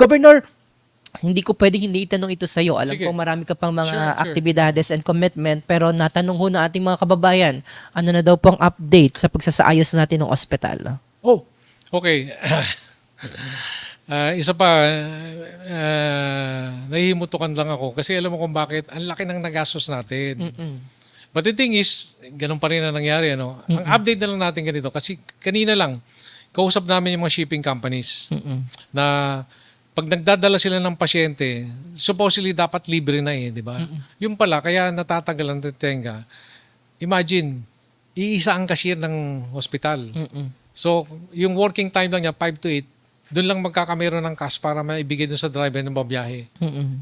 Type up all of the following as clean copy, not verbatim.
Governor, hindi ko pwedeng hindi itanong ito sa iyo. Alam Sige. ko marami ka pang mga Sure. aktibidades and commitment, pero natanong ho na ating mga kababayan, ano na daw pong update sa pagsasaayos natin ng ospital? Oh, okay. Isa pa, nahihimutukan lang ako kasi alam mo kung bakit ang laki ng nagastos natin. But the thing is, ganun pa rin ang nangyari. Ano? Ang update na lang natin ganito kasi kanina lang, kausap namin yung mga shipping companies na pag nagdadala sila ng pasyente, supposedly dapat libre na di ba? Yung pala, kaya natatagalan ng tenga. Imagine, iisa ang cashier ng hospital. So, yung working time lang niya, 5 to 8, doon lang magkakameron ng cash para maibigay doon sa driver ng babiyahe.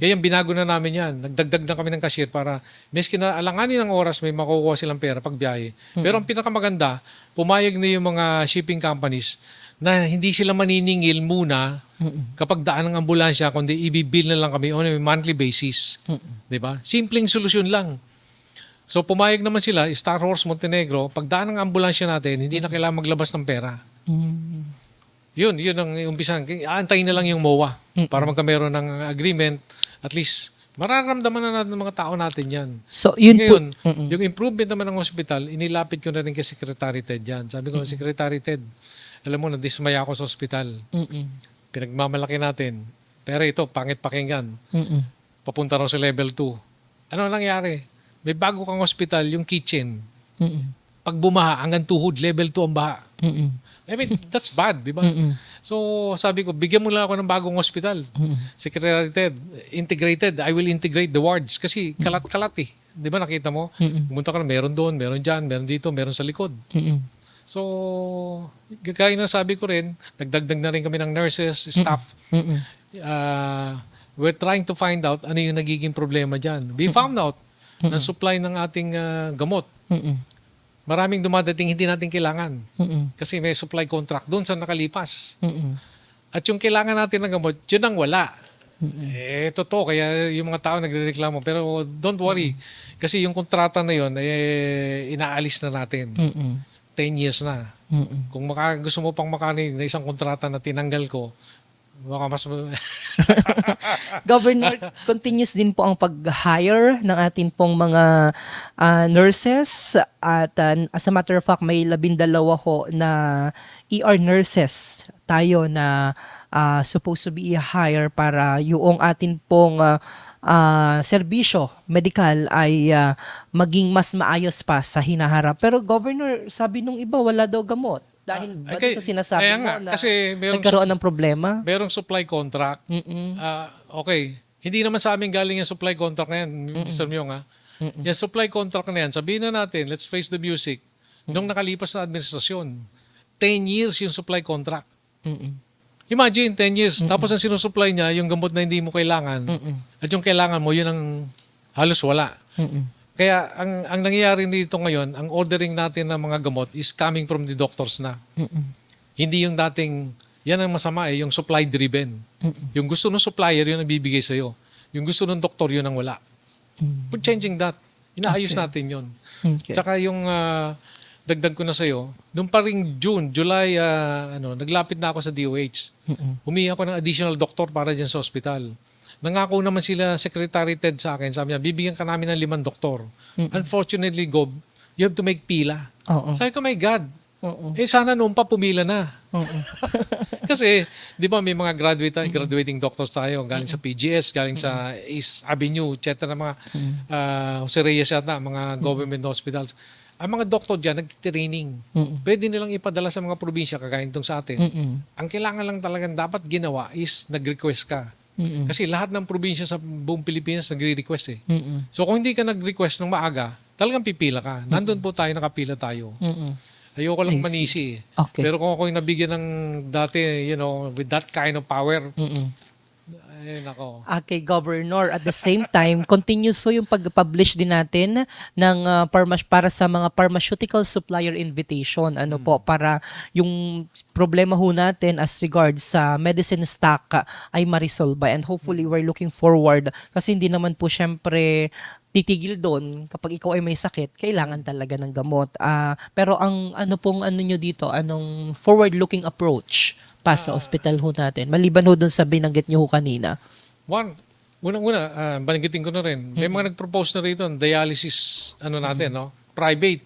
Kaya yung binago na namin yan. Nagdagdag na kami ng cashier para meski na alanganin ng oras, may makukuha silang pera pag biyahe. Pero ang pinakamaganda, pumayag na yung mga shipping companies na hindi sila maniningil muna kapag daan ng ambulansya, kundi ibibill na lang kami on a monthly basis. Diba? Simpleng solusyon lang. So pumayag naman sila, Star Horse Montenegro, pag daan ng ambulansya natin, hindi na kailangan maglabas ng pera. Yun ang umpisan. Aantayin na lang yung MOA para magkameron ng agreement. At least, mararamdaman na natin ng mga tao natin yan. So, yun Ngayon, po. yung improvement naman ng hospital, inilapit ko na rin kay Secretary Ted yan. Sabi ko, Secretary Ted, alam mo, nadismaya ako sa hospital. Pinagmamalaki natin. Pero ito, pangit pakinggan. Papunta raw sa level 2. Ano nangyari? May bago kang hospital, yung kitchen. Pag bumaha, hanggang tuhod, level 2 ang baha. I mean, that's bad, di ba? So, sabi ko, bigyan mo lang ako ng bagong hospital. Secretary Ted, integrated. I will integrate the wards. Kasi kalat-kalat eh. Di ba nakita mo? Pumunta ka na, meron doon, meron dyan, meron dito, meron sa likod. So, kaya na sabi ko rin, nagdagdag na rin kami ng nurses, staff. We're trying to find out ano yung nagiging problema dyan. We found out na supply ng ating gamot. Maraming dumadating hindi natin kailangan. Kasi may supply contract doon sa nakalipas. At yung kailangan natin ng gamot, yun ang wala. Totoo. Kaya yung mga tao nagrereklamo. Pero don't worry. Kasi yung kontrata na yun, inaalis na natin. 10 years na. Kung gusto mo pang makarinig na isang kontrata na tinanggal ko, baka mas... Governor, continuous din po ang pag-hire ng atin pong mga nurses at as a matter of fact, may 12 ho na ER nurses tayo na supposed to be hire para yung atin pong serbisyo medical ay maging mas maayos pa sa hinaharap. Pero Governor, sabi nung iba wala daw gamot. Dahil ba sa sinasabi kaya mo nga, na kasi nagkaroon ng problema? merong supply contract. Okay. Hindi naman sa amin galing yung supply contract na yan, Mr. Myong ha. Yung supply contract na yan, sabihin na natin, let's face the music, nung nakalipas na administrasyon, 10 years yung supply contract. Imagine, 10 years. Tapos ang sinusupply niya, yung gamot na hindi mo kailangan. At yung kailangan mo, yun ang halos wala. Kaya ang nangyayari dito ngayon, ang ordering natin ng mga gamot is coming from the doctors na. Hindi yung dating, yan ang masama yung supply driven. Yung gusto ng supplier, yun ang bibigay sa'yo. Yung gusto ng doktor, yun ang wala. We're changing that. Inaayos natin yun. Tsaka yung dagdag ko na sa'yo, noong pa ring June, July, naglapit na ako sa DOH. Humingi ako ng additional doctor para dyan sa hospital. Nangako naman sila, Secretary Ted sa akin, sabi niya, bibigyan ka namin ng 5 doktor. Unfortunately, Gob, you have to make pila. Sabi ko, my God, sana noon pa pumila na. Kasi, di ba may mga graduating doctors tayo, galing sa PGS, galing sa East Avenue, etc. Mga Jose Reyes yata, mga government hospitals. Ang mga doktor dyan, nag-training. Pwede nilang ipadala sa mga probinsya, kagaya itong sa atin. Ang kailangan lang talagang dapat ginawa is nag-request ka. Kasi lahat ng probinsya sa buong Pilipinas nagre-request eh. So kung hindi ka nag-request ng maaga, talagang pipila ka. Nandun po tayo, nakapila tayo. Ayoko lang manisi eh. Okay. Pero kung ako yung nabigyan ng dati, with that kind of power, nako. Okay, Governor. At the same time, continuous so yung pag-publish din natin ng para sa mga pharmaceutical supplier invitation. Para yung problema ho natin as regards sa medicine stock ay ma-resolve. And hopefully, we're looking forward kasi hindi naman po syempre titigil doon kapag ikaw ay may sakit, kailangan talaga ng gamot. Pero ang ano pong ano nyo dito, anong forward-looking approach pa sa ospital ho natin? Maliban ho doon sa binanggit nyo ho kanina. One, unang-una, banggitin ko na rin, may mga nag-propose na rito, dialysis, natin, no? Private.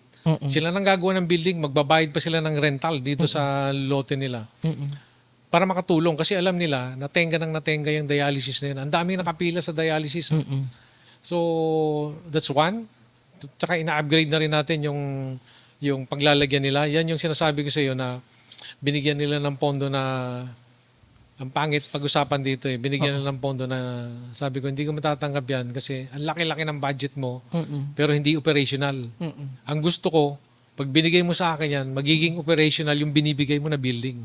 Sila nang gagawa ng building, magbabayad pa sila ng rental dito sa lote nila. Para makatulong kasi alam nila, natenga yung dialysis na yun. Ang daming nakapila sa dialysis. So, that's one. Tsaka ina-upgrade na rin natin yung paglalagyan nila. Yan yung sinasabi ko sa iyo na binigyan nila ng pondo na ang pangit pag-usapan dito eh. Binigyan nila ng pondo na sabi ko, hindi ko matatanggap yan kasi ang laki-laki ng budget mo pero hindi operational. Ang gusto ko, pag binigay mo sa akin yan, magiging operational yung binibigay mo na building.